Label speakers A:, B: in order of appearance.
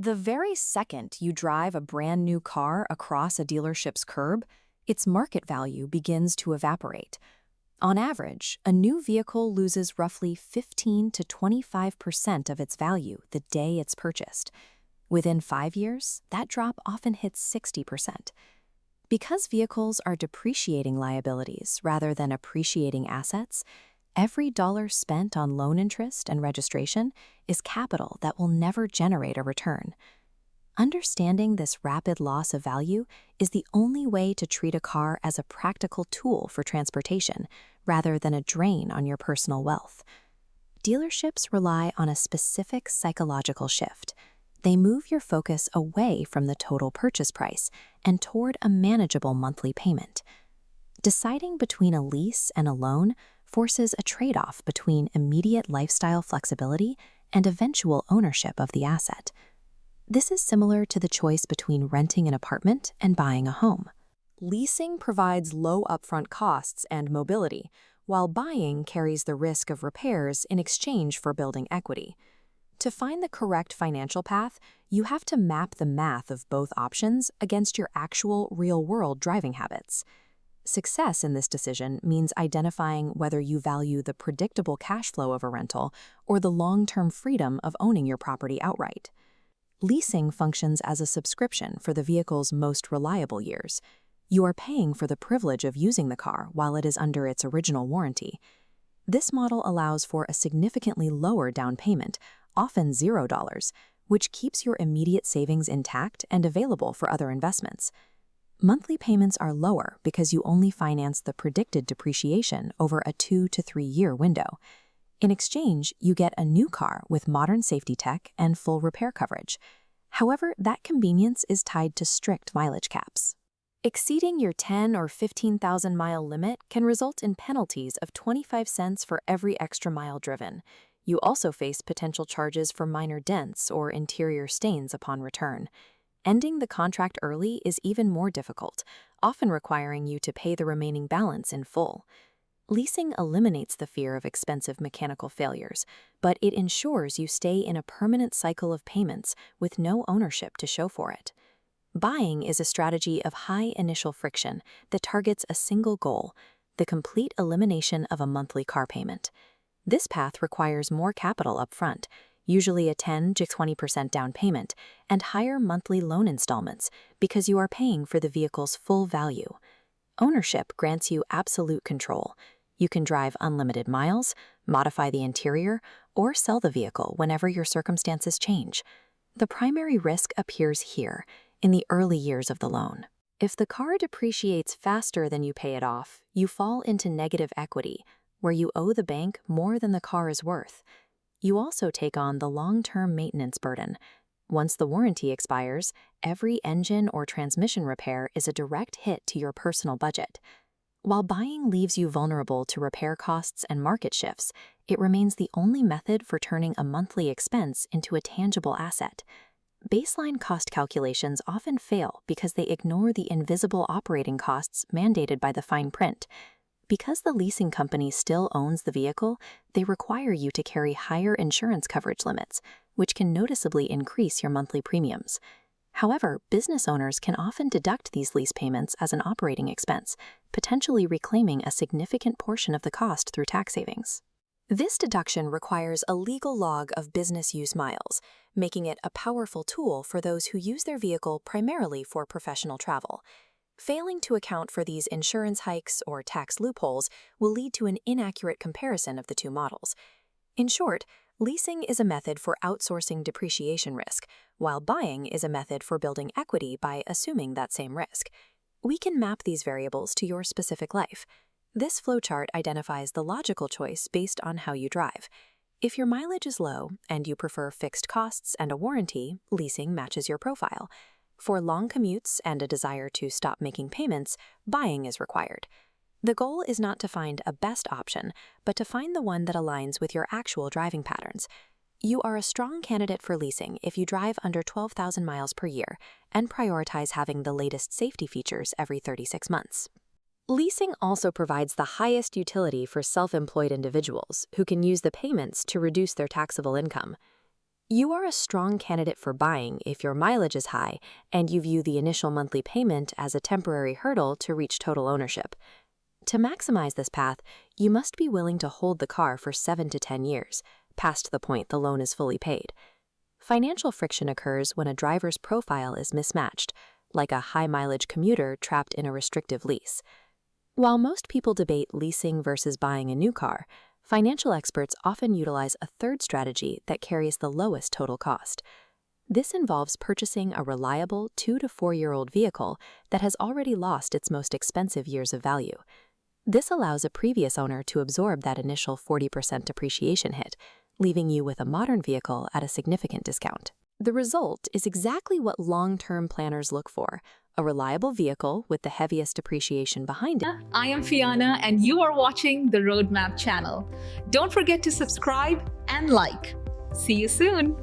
A: The very second you drive a brand new car across a dealership's curb, its market value begins to evaporate. On average, a new vehicle loses roughly 15 to 25% of its value the day it's purchased. Within 5 years, that drop often hits 60%. Because vehicles are depreciating liabilities rather than appreciating assets, every dollar spent on loan interest and registration is capital that will never generate a return. Understanding this rapid loss of value is the only way to treat a car as a practical tool for transportation rather than a drain on your personal wealth. Dealerships rely on a specific psychological shift. They move your focus away from the total purchase price and toward a manageable monthly payment. Deciding between a lease and a loan forces a trade-off between immediate lifestyle flexibility and eventual ownership of the asset. This is similar to the choice between renting an apartment and buying a home. Leasing provides low upfront costs and mobility, while buying carries the risk of repairs in exchange for building equity. To find the correct financial path, you have to map the math of both options against your actual real-world driving habits. Success in this decision means identifying whether you value the predictable cash flow of a rental or the long-term freedom of owning your property outright. Leasing functions as a subscription for the vehicle's most reliable years. You are paying for the privilege of using the car while it is under its original warranty. This model allows for a significantly lower down payment, often $0, which keeps your immediate savings intact and available for other investments. Monthly payments are lower because you only finance the predicted depreciation over a 2 to 3 year window. In exchange, you get a new car with modern safety tech and full repair coverage. However, that convenience is tied to strict mileage caps. Exceeding your 10 or 15,000 mile limit can result in penalties of 25 cents for every extra mile driven. You also face potential charges for minor dents or interior stains upon return. Ending the contract early is even more difficult, often requiring you to pay the remaining balance in full. Leasing eliminates the fear of expensive mechanical failures, but it ensures you stay in a permanent cycle of payments with no ownership to show for it. Buying is a strategy of high initial friction that targets a single goal: the complete elimination of a monthly car payment. This path requires more capital up front, usually a 10 to 20% down payment, and higher monthly loan installments because you are paying for the vehicle's full value. Ownership grants you absolute control. You can drive unlimited miles, modify the interior, or sell the vehicle whenever your circumstances change. The primary risk appears here, in the early years of the loan. If the car depreciates faster than you pay it off, you fall into negative equity, where you owe the bank more than the car is worth. You also take on the long-term maintenance burden. Once the warranty expires, every engine or transmission repair is a direct hit to your personal budget. While buying leaves you vulnerable to repair costs and market shifts, it remains the only method for turning a monthly expense into a tangible asset. Baseline cost calculations often fail because they ignore the invisible operating costs mandated by the fine print. Because the leasing company still owns the vehicle, they require you to carry higher insurance coverage limits, which can noticeably increase your monthly premiums. However, business owners can often deduct these lease payments as an operating expense, potentially reclaiming a significant portion of the cost through tax savings. This deduction requires a legal log of business use miles, making it a powerful tool for those who use their vehicle primarily for professional travel. Failing to account for these insurance hikes or tax loopholes will lead to an inaccurate comparison of the two models. In short, leasing is a method for outsourcing depreciation risk, while buying is a method for building equity by assuming that same risk. We can map these variables to your specific life. This flowchart identifies the logical choice based on how you drive. If your mileage is low and you prefer fixed costs and a warranty, leasing matches your profile. For long commutes and a desire to stop making payments, buying is required. The goal is not to find a best option, but to find the one that aligns with your actual driving patterns. You are a strong candidate for leasing if you drive under 12,000 miles per year and prioritize having the latest safety features every 36 months. Leasing also provides the highest utility for self-employed individuals who can use the payments to reduce their taxable income. You are a strong candidate for buying if your mileage is high and you view the initial monthly payment as a temporary hurdle to reach total ownership. To maximize this path, you must be willing to hold the car for 7 to 10 years, past the point the loan is fully paid. Financial friction occurs when a driver's profile is mismatched, like a high-mileage commuter trapped in a restrictive lease. While most people debate leasing versus buying a new car, financial experts often utilize a third strategy that carries the lowest total cost. This involves purchasing a reliable 2 to 4-year-old vehicle that has already lost its most expensive years of value. This allows a previous owner to absorb that initial 40% depreciation hit, leaving you with a modern vehicle at a significant discount. The result is exactly what long-term planners look for: a reliable vehicle with the heaviest depreciation behind it.
B: I am Fiona, and you are watching the Roadmap channel. Don't forget to subscribe and like. See you soon.